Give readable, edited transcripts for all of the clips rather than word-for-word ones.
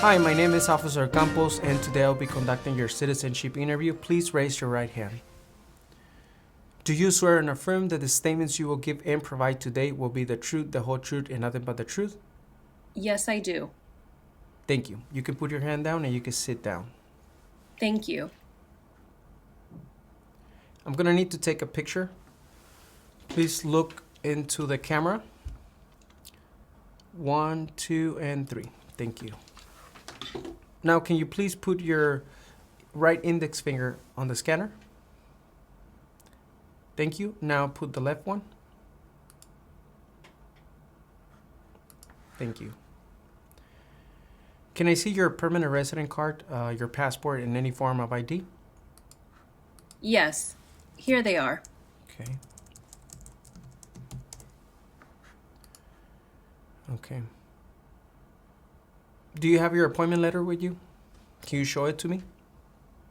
Hi, my name is Officer Campos, and today I'll be conducting your citizenship interview. Please raise your right hand. Do you swear and affirm that the statements you will give and provide today will be the truth, the whole truth, and nothing but the truth? Yes, I do. Thank you. You can put your hand down and you can sit down. Thank you. I'm going to need to take a picture. Please look into the camera. 1, 2, and 3. Thank you. Now, can you please put your right index finger on the scanner? Thank you. Now put the left one. Thank you. Can I see your permanent resident card, your passport, and any form of ID? Yes, here they are. Okay. Okay. Do you have your appointment letter with you? Can you show it to me?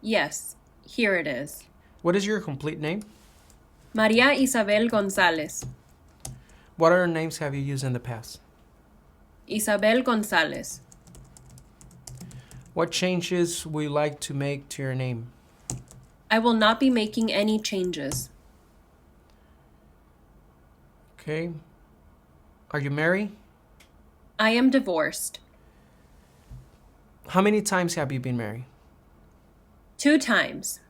Yes, here it is. What is your complete name? María Isabel González. What other names have you used in the past? Isabel González. What changes would you like to make to your name? I will not be making any changes. Okay. Are you married? I am divorced. How many times have you been married? 2 times.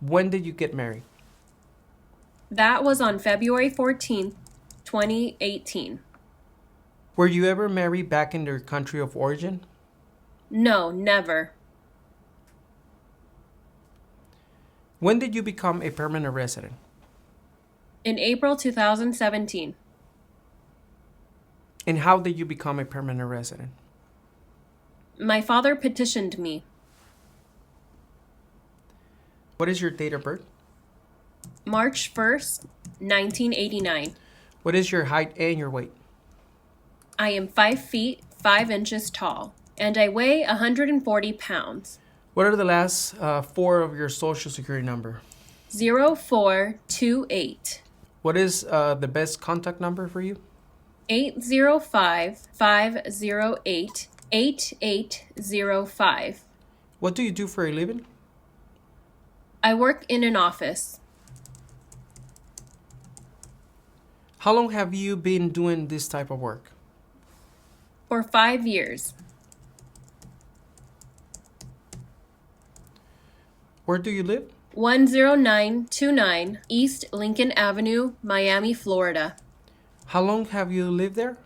When did you get married? That was on February 14th, 2018. Were you ever married back in your country of origin? No, never. When did you become a permanent resident? In April 2017. And how did you become a permanent resident? My father petitioned me. What is your date of birth? March 1st, 1989. What is your height and your weight? I am 5 feet, 5 inches tall, and I weigh 140 pounds. What are the last 4 of your social security number? 0428. What is the best contact number for you? 805-508-8805. What do you do for a living? I work in an office. How long have you been doing this type of work? For 5 years. Where do you live? 10929 East Lincoln Avenue, Miami, Florida. How long have you lived there?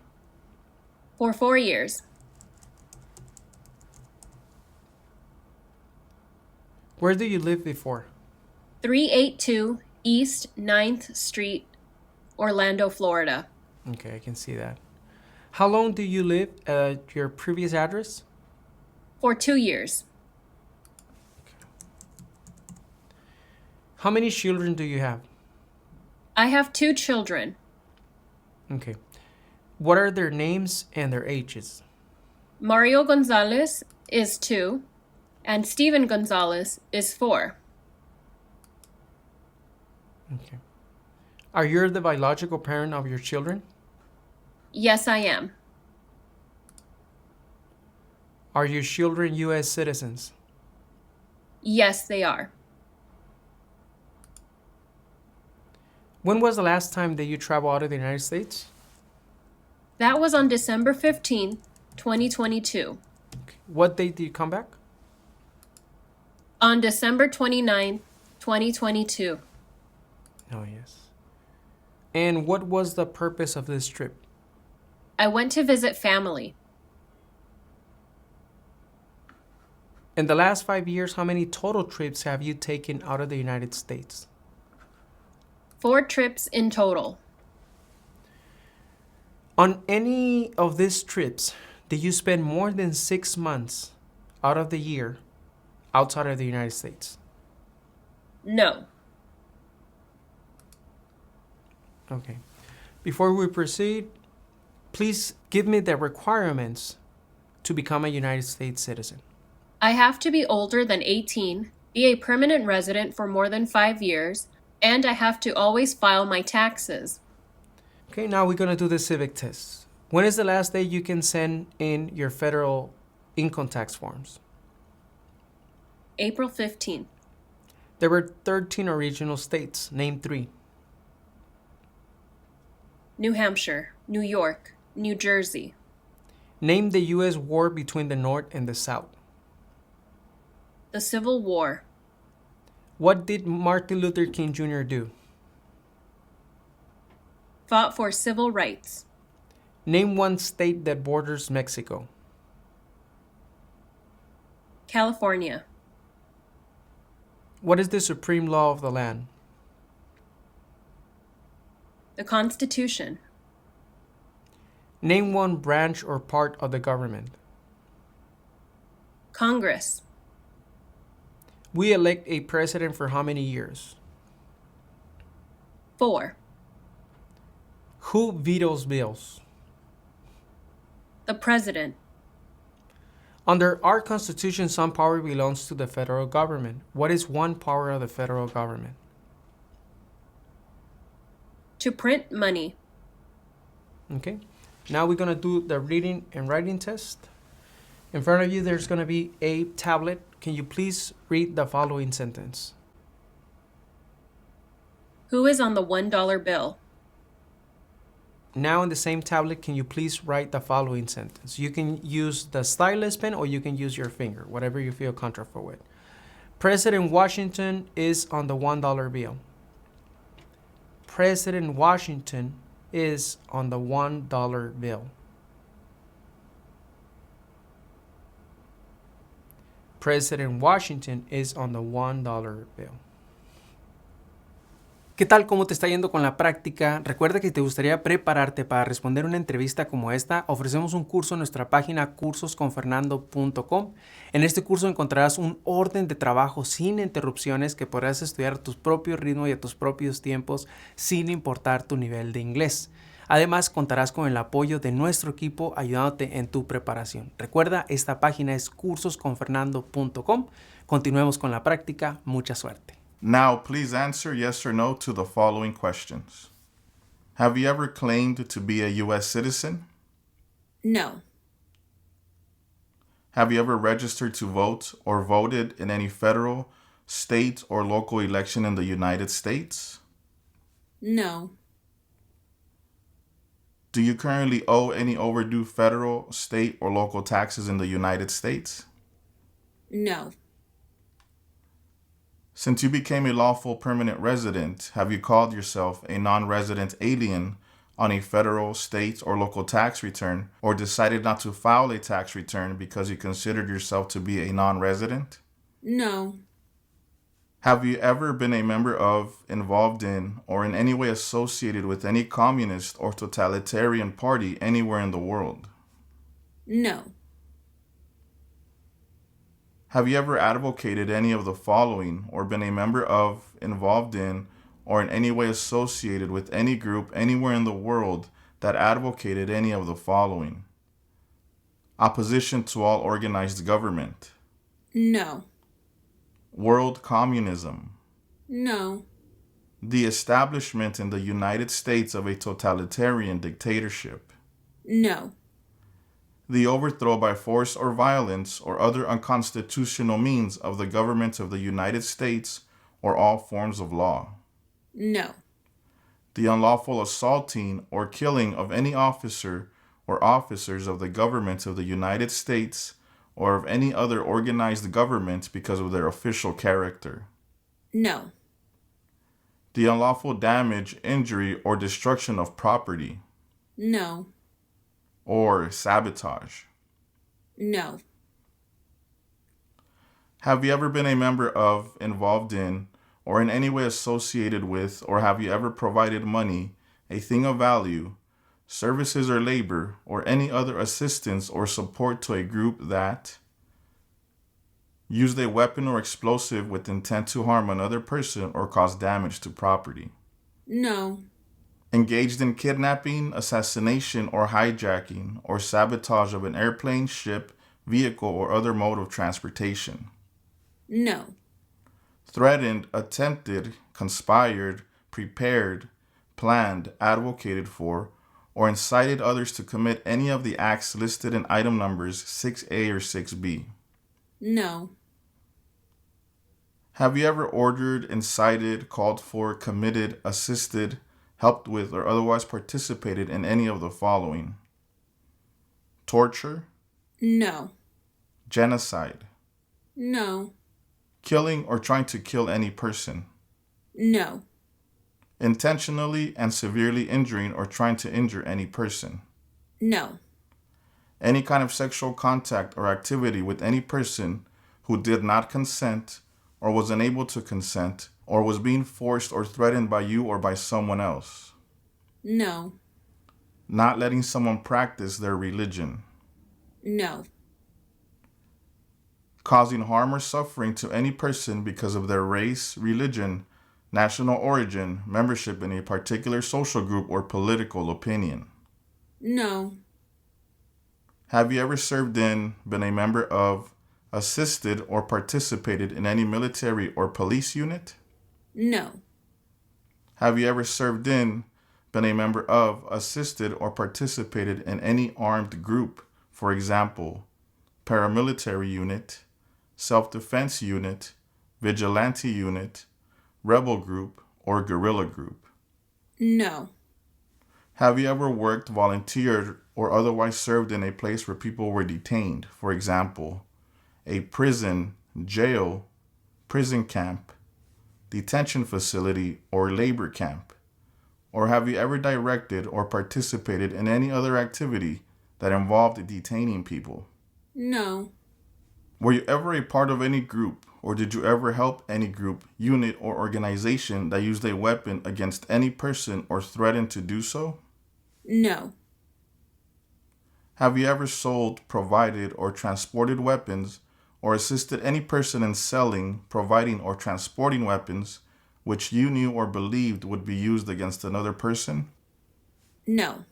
For 4 years. Where did you live before? 382 East 9th Street, Orlando, Florida. Okay, I can see that. How long do you live at your previous address? For 2 years. How many children do you have? I have 2 children. Okay. What are their names and their ages? Mario Gonzalez is 2, and Steven Gonzalez is 4. Okay. Are you the biological parent of your children? Yes, I am. Are your children U.S. citizens? Yes, they are. When was the last time that you traveled out of the United States? That was on December 15th, 2022. Okay. What date did you come back? On December 29th, 2022. Oh, yes. And what was the purpose of this trip? I went to visit family. In the last 5 years, how many total trips have you taken out of the United States? 4 trips in total. On any of these trips, did you spend more than 6 months out of the year outside of the United States? No. Okay. Before we proceed, please give me the requirements to become a United States citizen. I have to be older than 18, be a permanent resident for more than 5 years, and I have to always file my taxes. Okay, now we're going to do the civic test. When is the last day you can send in your federal income tax forms? April 15th. There were 13 original states. Name 3. New Hampshire, New York, New Jersey. Name the U.S. war between the North and the South. The Civil War. What did Martin Luther King Jr. do? Fought for civil rights. Name one state that borders Mexico. California. What is the supreme law of the land? The Constitution. Name one branch or part of the government. Congress. We elect a president for how many years? 4. Who vetoes bills? The President. Under our Constitution, some power belongs to the federal government. What is one power of the federal government? To print money. Okay. Now we're going to do the reading and writing test. In front of you, there's going to be a tablet. Can you please read the following sentence? Who is on the $1 bill? Now in the same tablet, can you please write the following sentence? You can use the stylus pen or you can use your finger, whatever you feel comfortable with. President Washington is on the $1 bill. President Washington is on the $1 bill. President Washington is on the $1 bill. ¿Qué tal? ¿Cómo te está yendo con la práctica? Recuerda que te gustaría prepararte para responder una entrevista como esta. Ofrecemos un curso en nuestra página cursosconfernando.com. En este curso encontrarás un orden de trabajo sin interrupciones que podrás estudiar a tu propio ritmo y a tus propios tiempos sin importar tu nivel de inglés. Además, contarás con el apoyo de nuestro equipo ayudándote en tu preparación. Recuerda, esta página es cursosconfernando.com. Continuemos con la práctica. Mucha suerte. Now, please answer yes or no to the following questions. Have you ever claimed to be a U.S. citizen? No. Have you ever registered to vote or voted in any federal, state, or local election in the United States? No. Do you currently owe any overdue federal, state, or local taxes in the United States? No. Since you became a lawful permanent resident, have you called yourself a non-resident alien on a federal, state, or local tax return, or decided not to file a tax return because you considered yourself to be a non-resident? No. Have you ever been a member of, involved in, or in any way associated with any communist or totalitarian party anywhere in the world? No. Have you ever advocated any of the following or been a member of, involved in, or in any way associated with any group anywhere in the world that advocated any of the following? Opposition to all organized government. No. World communism. No. The establishment in the United States of a totalitarian dictatorship. No. The overthrow by force or violence or other unconstitutional means of the government of the United States or all forms of law. No. The unlawful assaulting or killing of any officer or officers of the government of the United States or of any other organized government because of their official character. No. The unlawful damage, injury, or destruction of property. No. Or sabotage. No. Have you ever been a member of, involved in, or in any way associated with, or have you ever provided money, a thing of value, services or labor, or any other assistance or support to a group that used a weapon or explosive with intent to harm another person or cause damage to property? No. Engaged in kidnapping, assassination, or hijacking, or sabotage of an airplane, ship, vehicle, or other mode of transportation. No. Threatened, attempted, conspired, prepared, planned, advocated for, or incited others to commit any of the acts listed in item numbers 6A or 6B? No. Have you ever ordered, incited, called for, committed, assisted, helped with, or otherwise participated in any of the following? Torture, No. genocide, No. killing or trying to kill any person, No. intentionally and severely injuring or trying to injure any person, No. any kind of sexual contact or activity with any person who did not consent or was unable to consent or was being forced or threatened by you or by someone else. No. Not letting someone practice their religion. No. Causing harm or suffering to any person because of their race, religion, national origin, membership in a particular social group, or political opinion. No. Have you ever served in, been a member of, assisted, or participated in any military or police unit? No. Have you ever served in, been a member of, assisted, or participated in any armed group, for example, paramilitary unit, self-defense unit, vigilante unit, rebel group, or guerrilla group? No. Have you ever worked, volunteered, or otherwise served in a place where people were detained, for example, a prison, jail, prison camp, detention facility, or labor camp? Or have you ever directed or participated in any other activity that involved detaining people? No. Were you ever a part of any group, or did you ever help any group, unit, or organization that used a weapon against any person or threatened to do so? No. Have you ever sold, provided, or transported weapons, or assisted any person in selling, providing, or transporting weapons which you knew or believed would be used against another person? No.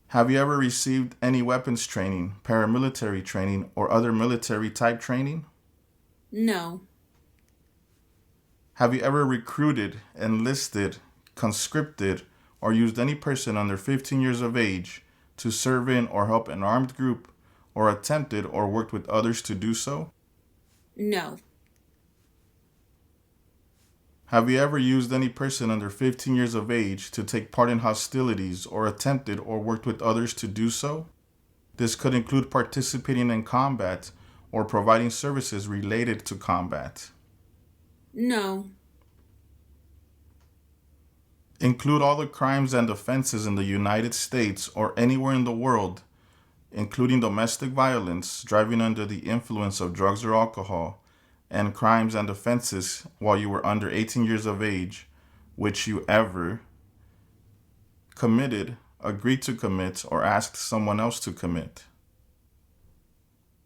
Have you ever received any weapons training, paramilitary training, or other military type training? No. Have you ever recruited, enlisted, conscripted, or used any person under 15 years of age to serve in or help an armed group, or attempted or worked with others to do so? No. Have you ever used any person under 15 years of age to take part in hostilities or attempted or worked with others to do so? This could include participating in combat or providing services related to combat. No. Include all the crimes and offenses in the United States or anywhere in the world, including domestic violence, driving under the influence of drugs or alcohol, and crimes and offenses while you were under 18 years of age, which you ever committed, agreed to commit, or asked someone else to commit.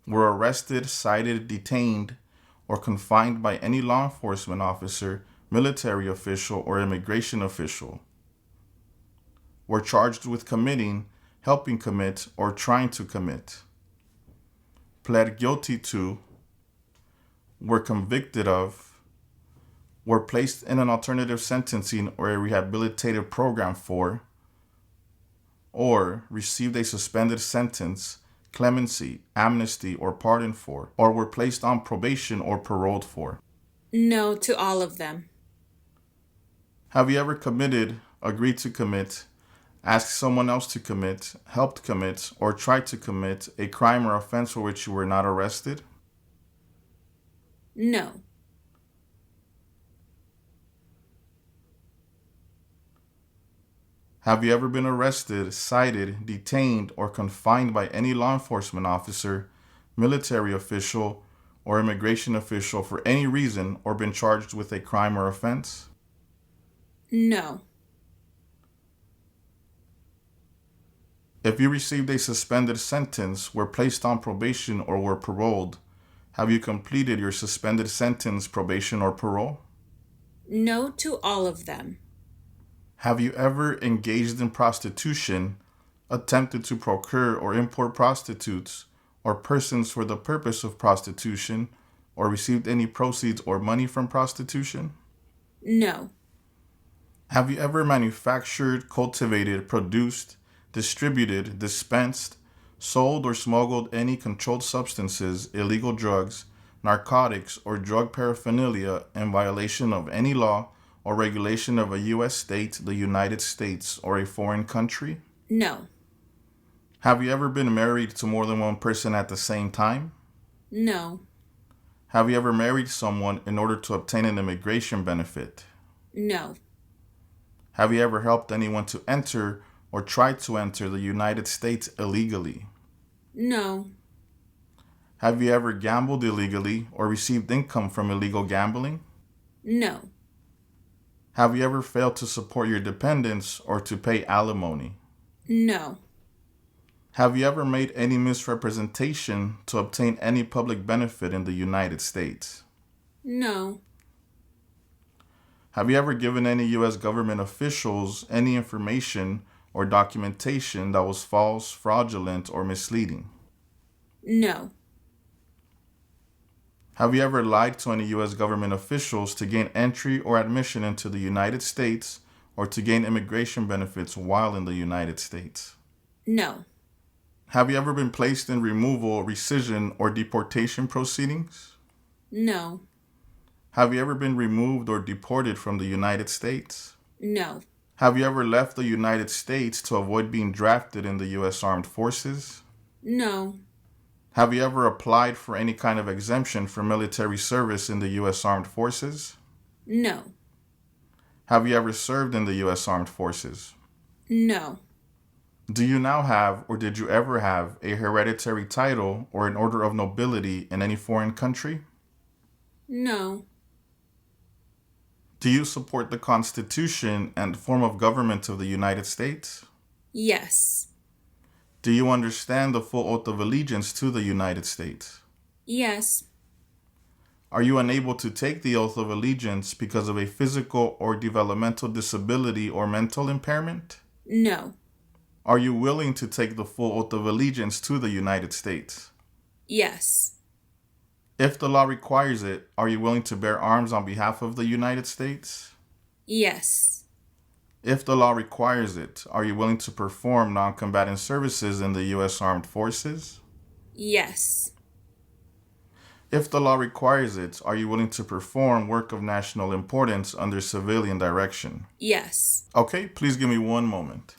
Were arrested, cited, detained, or confined by any law enforcement officer, military official, or immigration official. Were charged with committing, helping commit, or trying to commit. Pled guilty to, were convicted of, were placed in an alternative sentencing or a rehabilitative program for, or received a suspended sentence, clemency, amnesty, or pardon for, or were placed on probation or paroled for. No to all of them. Have you ever committed, agreed to commit, asked someone else to commit, helped commit, or tried to commit a crime or offense for which you were not arrested? No. Have you ever been arrested, cited, detained, or confined by any law enforcement officer, military official, or immigration official for any reason, or been charged with a crime or offense? No. If you received a suspended sentence, were placed on probation, or were paroled, have you completed your suspended sentence, probation, or parole? No to all of them. Have you ever engaged in prostitution, attempted to procure or import prostitutes, or persons for the purpose of prostitution, or received any proceeds or money from prostitution? No. Have you ever manufactured, cultivated, produced, distributed, dispensed, sold, or smuggled any controlled substances, illegal drugs, narcotics, or drug paraphernalia in violation of any law or regulation of a U.S. state, the United States, or a foreign country? No. Have you ever been married to more than one person at the same time? No. Have you ever married someone in order to obtain an immigration benefit? No. Have you ever helped anyone to enter or try to enter the United States illegally? No. Have you ever gambled illegally or received income from illegal gambling? No. Have you ever failed to support your dependents or to pay alimony? No. Have you ever made any misrepresentation to obtain any public benefit in the United States? No. Have you ever given any U.S. government officials any information or documentation that was false, fraudulent, or misleading? No. Have you ever lied to any U.S. government officials to gain entry or admission into the United States or to gain immigration benefits while in the United States? No. Have you ever been placed in removal, rescission, or deportation proceedings? No. Have you ever been removed or deported from the United States? No. Have you ever left the United States to avoid being drafted in the U.S. Armed Forces? No. Have you ever applied for any kind of exemption for military service in the U.S. Armed Forces? No. Have you ever served in the U.S. Armed Forces? No. Do you now have, or did you ever have, a hereditary title or an order of nobility in any foreign country? No. Do you support the Constitution and form of government of the United States? Yes. Do you understand the full oath of allegiance to the United States? Yes. Are you unable to take the oath of allegiance because of a physical or developmental disability or mental impairment? No. Are you willing to take the full oath of allegiance to the United States? Yes. If the law requires it, are you willing to bear arms on behalf of the United States? Yes. If the law requires it, are you willing to perform non-combatant services in the U.S. Armed Forces? Yes. If the law requires it, are you willing to perform work of national importance under civilian direction? Yes. Okay, please give me one moment.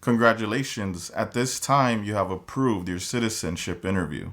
Congratulations. At this time, you have approved your citizenship interview.